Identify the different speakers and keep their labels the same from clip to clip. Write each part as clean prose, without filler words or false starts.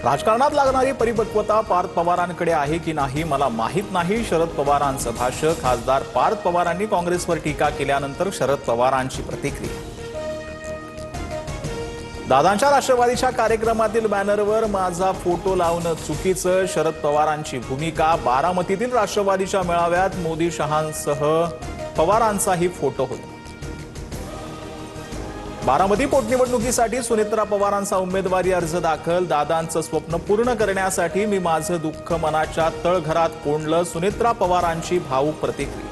Speaker 1: राजकारणात लागणारी परिपक्वता पार्थ पवारांकडे आहे की नाही मला माहित नाही. शरद पवारांचं भाष्य. खासदार पार्थ पवारांनी काँग्रेसवर टीका केल्यानंतर शरद पवारांची प्रतिक्रिया. दादांच्या राष्ट्रवादीच्या कार्यक्रमातील बॅनरवर माझा फोटो लावणं चुकीचं. शरद पवारांची भूमिका. बारामतीतील राष्ट्रवादीच्या मेळाव्यात मोदी शहांसह पवारांचाही फोटो होता. बारामती पोटनिवडणुकीसाठी सुनेत्रा पवारांचा उमेदवारी अर्ज दाखल. दादांचं स्वप्न पूर्ण करण्यासाठी मी माझं दुःख मनाच्या तळघरात कोंडलं. सुनेत्रा पवारांची भावूक प्रतिक्रिया.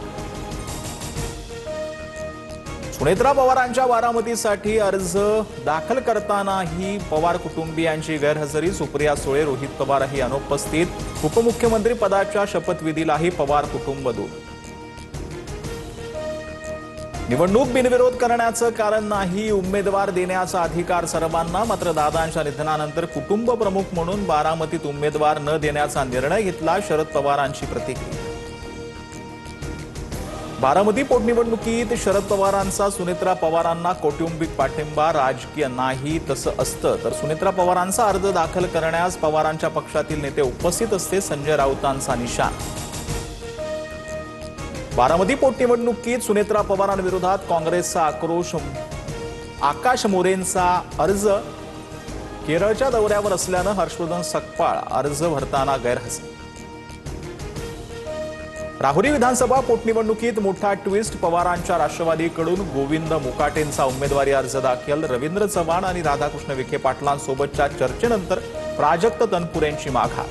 Speaker 1: सुनेत्रा पवारांच्या बारामतीसाठी अर्ज दाखल करतानाही पवार कुटुंबियांची गैरहजेरी. सुप्रिया सुळे, रोहित पवारही अनुपस्थित. उपमुख्यमंत्री पदाच्या शपथविधीलाही पवार कुटुंब दूर. निवडणूक बिनविरोध करण्याचं कारण नाही. उमेदवार देण्याचा अधिकार सर्वांना. मात्र दादांच्या निधनानंतर कुटुंब प्रमुख म्हणून बारामतीत उमेदवार न देण्याचा निर्णय घेतला. शरद पवारांची प्रतिक्रिया. बारामती पोटनिवडणुकीत शरद पवारांचा सुनेत्रा पवारांना कौटुंबिक पाठिंबा. राजकीय नाही. तसं असतं तर सुनेत्रा पवारांचा अर्ज दाखल करण्यास पवारांच्या पक्षातील नेते उपस्थित असते. संजय राऊतांचा निशाण. बारामती पोटनिवडणुकीत सुनेत्रा पवारांविरोधात काँग्रेसचा आक्रोश. आकाश मोरेंचा अर्ज. केरळच्या दौऱ्यावर असल्यानं हर्षवर्धन सकपाळ अर्ज भरताना गैरहजर. राहुरी विधानसभा पोटनिवडणुकीत मोठा ट्विस्ट. पवारांच्या राष्ट्रवादीकडून गोविंद मुकाटेंचा उमेदवारी अर्ज दाखल. रवींद्र चव्हाण आणि राधाकृष्ण विखे पाटलांसोबतच्या चर्चेनंतर प्राजक्त तनपुरेंची माघार.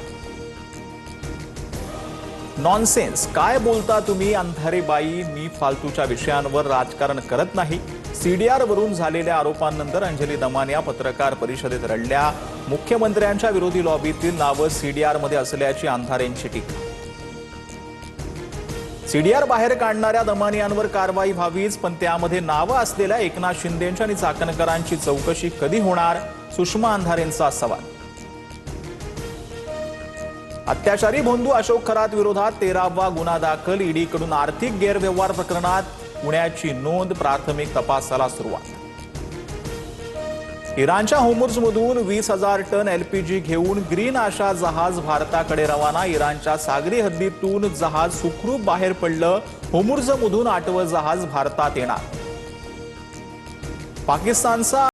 Speaker 1: नॉनसेन्स. काय बोलता तुम्ही अंधारे बाई. मी फालतूच्या विषयांवर राजकारण करत नाही. सीडीआर वरून झालेल्या आरोपांनंतर अंजली दमानिया पत्रकार परिषदेत रडल्या. मुख्यमंत्र्यांच्या विरोधी लॉबीतील नावं सीडीआर मध्ये असल्याची अंधारेंची टीका. सीडीआर बाहेर काढणाऱ्या दमानियांवर कारवाई व्हावीच, पण त्यामध्ये नावं असलेल्या एकनाथ शिंदेंची आणि चाकणकरांची चौकशी कधी होणार. सुषमा अंधारेंचा सवाल. अत्याचारी भोंदू अशोक खरात विरोधात 13वा गुन्हा दाखल. ईडीकडून आर्थिक गैरव्यवहार प्रकरणात गुन्ह्याची नोंद. प्राथमिक तपासाला सुरुवात. इराणच्या होर्मुझमधून 20,000 टन एलपीजी घेऊन ग्रीन आशा जहाज भारताकडे रवाना. इराणच्या सागरी हद्दीतून जहाज सुखरूप बाहेर पडलं. होर्मुझमधून 8वं जहाज भारतात येणार. पाकिस्तानचा